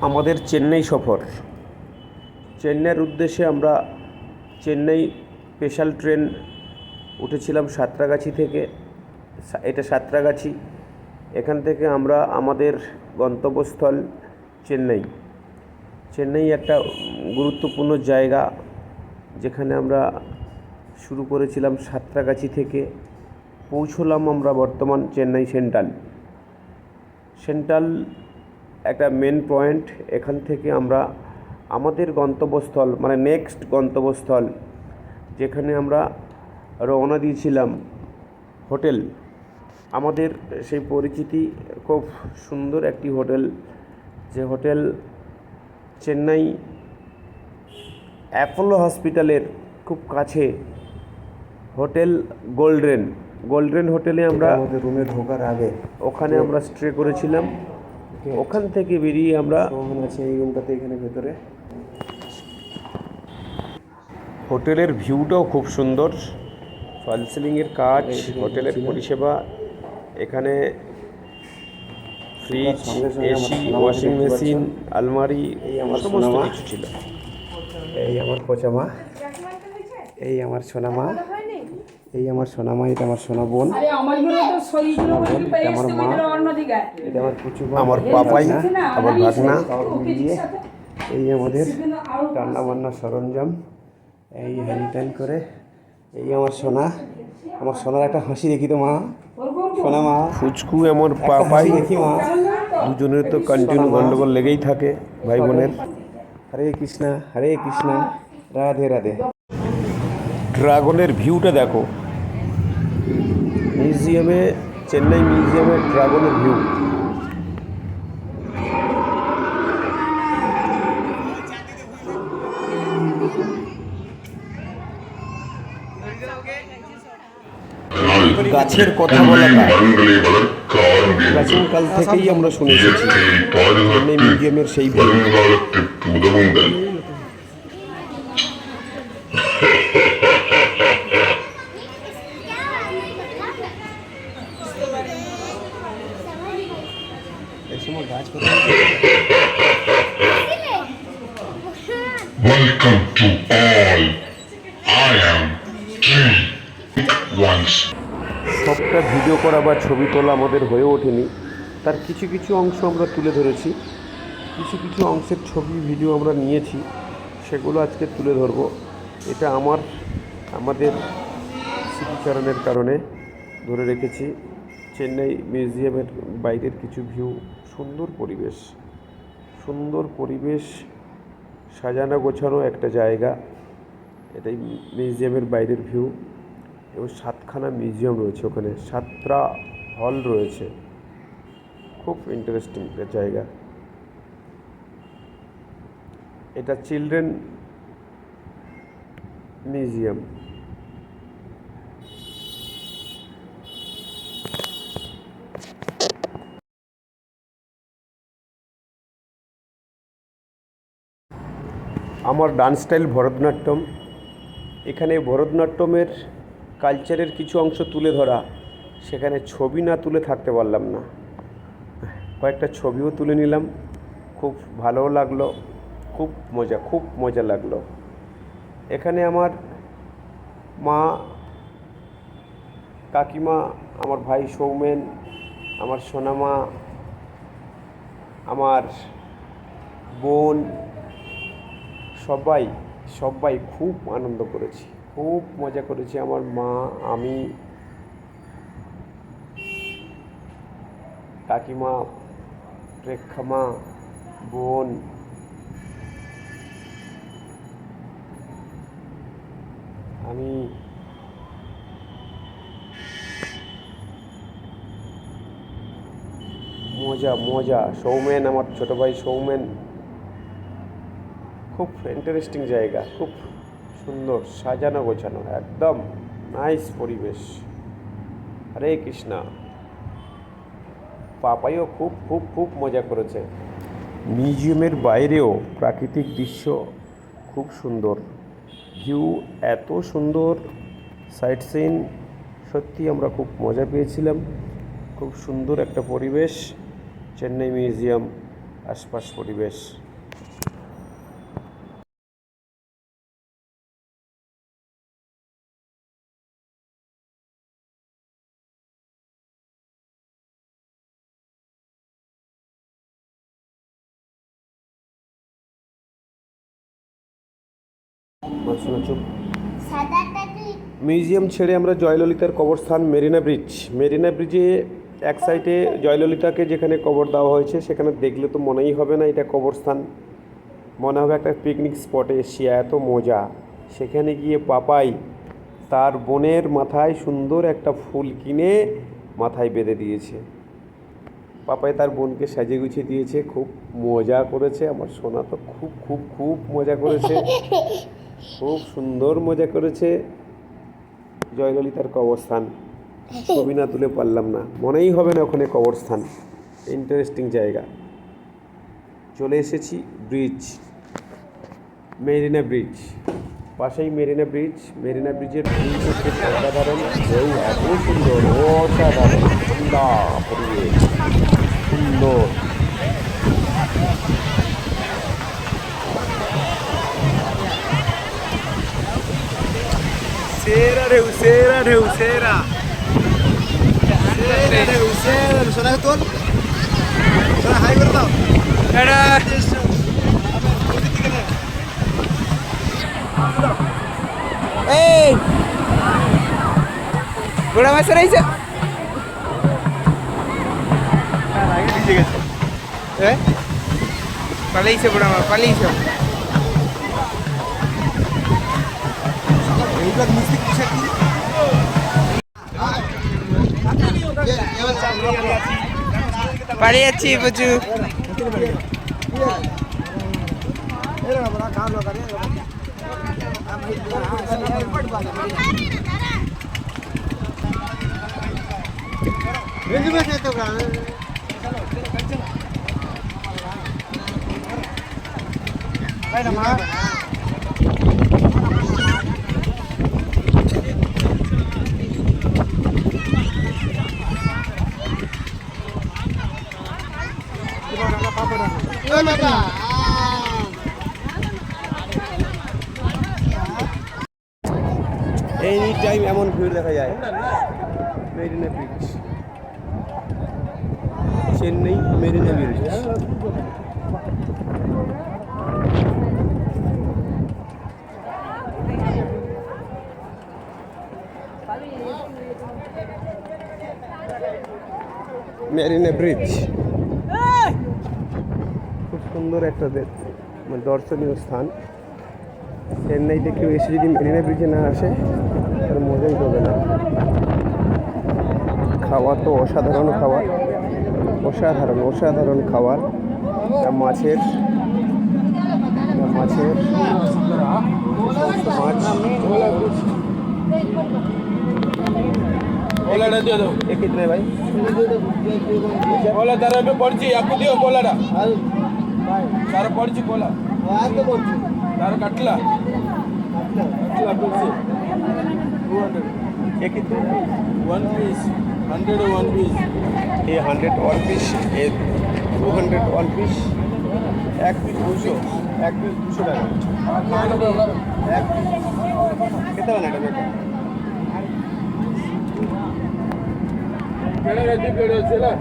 আমাদের চেন্নাই সফর। চেন্নাইয়ের উদ্দেশ্যে আমরা চেন্নাই স্পেশাল ট্রেন উঠেছিলাম সাঁতরাগাছি থেকে। এটা সাঁতরাগাছি। এখান থেকে আমরা আমাদের গন্তব্যস্থল চেন্নাই। চেন্নাই একটা গুরুত্বপূর্ণ জায়গা, যেখানে আমরা শুরু করেছিলাম সাঁতরাগাছি থেকে। পৌঁছলাম আমরা বর্তমান চেন্নাই সেন্ট্রাল একটা মেন পয়েন্ট। এখান থেকে আমরা আমাদের গন্তব্যস্থল মানে নেক্সট গন্তব্যস্থল, যেখানে আমরা রওনা দিয়েছিলাম হোটেল। আমাদের সেই পরিচিতি খুব সুন্দর একটি হোটেল, যে হোটেল চেন্নাই অ্যাপোলো হসপিটালের খুব কাছে, হোটেল গোল্ডেন হোটেলে আমরা আমাদের রুমে ঢোকার আগে ওখানে আমরা স্টে করেছিলাম। ওখান থেকে বেরিয়ে আমরা আছে এই রুমটাতে, এখানে ভেতরে হোটেলের ভিউটাও খুব সুন্দর, ফল সিলিংয়ের কাজ, হোটেলের পরিষেবা। এখানে ফ্রিজ, এসি, ওয়াশিং মেশিন, আলমারি, এই আমার সমস্ত কিছু ছিল। এই আমার কোচামা, এই আমার সোনামা, এই আমার সোনামা, এটা আমার সোনা বোন, এটা আমার মা, এটা আমার কুচু, আমার পাপাই, আমার ভাগনা। এই আমাদের রান্না বান্নার সরঞ্জাম, এই হ্যান্ড করে। এই আমার সোনার একটা হাসি দেখি তো মা, সোনা মা। ফুচকু আমার পাপাই। দেখি মা, দুজনের তো কন্টিনিউ গন্ডগোল লেগেই থাকে ভাই বোনের। হরে কৃষ্ণ, রাধে রাধে। ড্রাগনের ভিউটা দেখো, চেন্নাই মিউজিয়ামে ড্রাগনের ভিউ। গাছের কথা বলাটা প্রাচীনকাল থেকেই আমরা শুনে এসেছি। চেন্নাই মিউজিয়ামের সেই Welcome to all. I am Tree Once. সবটা ভিডিও করা বা ছবি তোলা আমাদের হয়ে ওঠেনি, তার কিছু কিছু অংশ আমরা তুলে ধরেছি। কিছু কিছু অংশের ছবি ভিডিও আমরা নিয়েছি, সেগুলো আজকে তুলে ধরব। এটা আমাদের স্মৃতিচারণের কারণে ধরে রেখেছি। চেন্নাই মিউজিয়ামের বাইরের কিছু ভিউ, সুন্দর পরিবেশ, সাজানো গোছানো একটা জায়গা। এটাই মিউজিয়ামের বাইরের ভিউ। এবং 7খানা মিউজিয়াম রয়েছে ওখানে, 7টা হল রয়েছে। খুব ইন্টারেস্টিং জায়গা। এটা চিলড্রেন মিউজিয়াম। আমার ডান্স স্টাইল ভরতনাট্যম। এখানে ভরতনাট্যমের কালচারের কিছু অংশ তুলে ধরা, সেখানে ছবি না তুলে থাকতে পারলাম না। কয়েকটা ছবিও তুলে নিলাম, খুব ভালোও লাগলো, খুব মজা লাগলো। এখানে আমার মা, কাকিমা, আমার ভাই সৌমেন, আমার সোনামা, আমার বোন, সবাই খুব আনন্দ করেছি, খুব মজা করেছি। আমার মা, আমি, কাকিমা, প্রেক্ষামা, বোন, আমি। মজা। সৌমেন, আমার ছোটো ভাই সৌমেন। খুব ইন্টারেস্টিং জায়গা, খুব সুন্দর, সাজানো গোছানো, একদম নাইস পরিবেশ। হরে কৃষ্ণা। পাপাইও খুব মজা করেছে। মিউজিয়ামের বাইরেও প্রাকৃতিক দৃশ্য খুব সুন্দর, ভিউ এত সুন্দর, সাইট সিন, সত্যি আমরা খুব মজা পেয়েছিলাম। খুব সুন্দর একটা পরিবেশ চেন্নাই মিউজিয়াম। আশপাশ পরিবেশ। মিউজিয়াম ছেড়ে আমরা জয়ললিতার কবরস্থান মেরিনা ব্রিজ। মেরিনা ব্রিজে এক সাইডে জয়ললিতাকে যেখানে কবর দেওয়া হয়েছে, সেখানে দেখলে তো মনেই হবে না এটা কবরস্থান, মনে হবে একটা পিকনিক স্পটে এসে এত মজা। সেখানে গিয়ে পাপাই তার বোনের মাথায় সুন্দর একটা ফুল কিনে মাথায় বেঁধে দিয়েছে। পাপাই তার বোনকে সাজিয়ে গুছিয়ে দিয়েছে, খুব মজা করেছে। আমার সোনা তো খুব খুব খুব মজা করেছে, খুব সুন্দর মজা করেছে। জয়ললিতার কবরস্থান ছবি না তুলে পারলাম না, মনেই হবে না ওখানে কবরস্থান। ইন্টারেস্টিং জায়গা। চলে এসেছি ব্রিজ, মেরিনা ব্রিজ। পাশেই মেরিনা ব্রিজ। মেরিনা ব্রিজের ভিউ হচ্ছে অসাধারণ, ঢেউ এত সুন্দর, অসাধারণ, ঠান্ডা পরিবেশ, সুন্দর। সেরা ঢেউ, সেরা ঢেউ, সেরা ঢেউ, সেরা। সোনা তোল, সোনা হাই করে দাও। এই গোড়া মাছ রয়েছে, পালিয়েছে গোড়া মাছ, পালিয়েছে। পালিয়ে যাচ্ছি প্রচুর। এনি টাইম এমন ভিড় দেখা যায়। Marina bridge, Chennai Marina bridge. Marina bridge খুব সুন্দর একটা দর্শনীয় স্থান। চেন্নাইতে কেউ এসে যদি মেরিনা ব্রিজে না আসে তার মজাই পাবে না। খাবার তো অসাধারণ খাবার, অসাধারণ অসাধারণ খাবার। মাছের মাছের মাছ बोलाड़ा दे दो। ये कितने भाई? बोला तारा पे पड़ची आपको दियो बोलाड़ा तारा पड़ची बोला तारा कटला कटला पड़ची 200 ये कितने? वन पीस 100 वन पीस ये 100 वन पीस, ये 200 वन पीस। एक पीस 200, एक पीस 200 টাকা। एक पीस कितना बना बेटा? केड़ा रेडी पेड़ो चला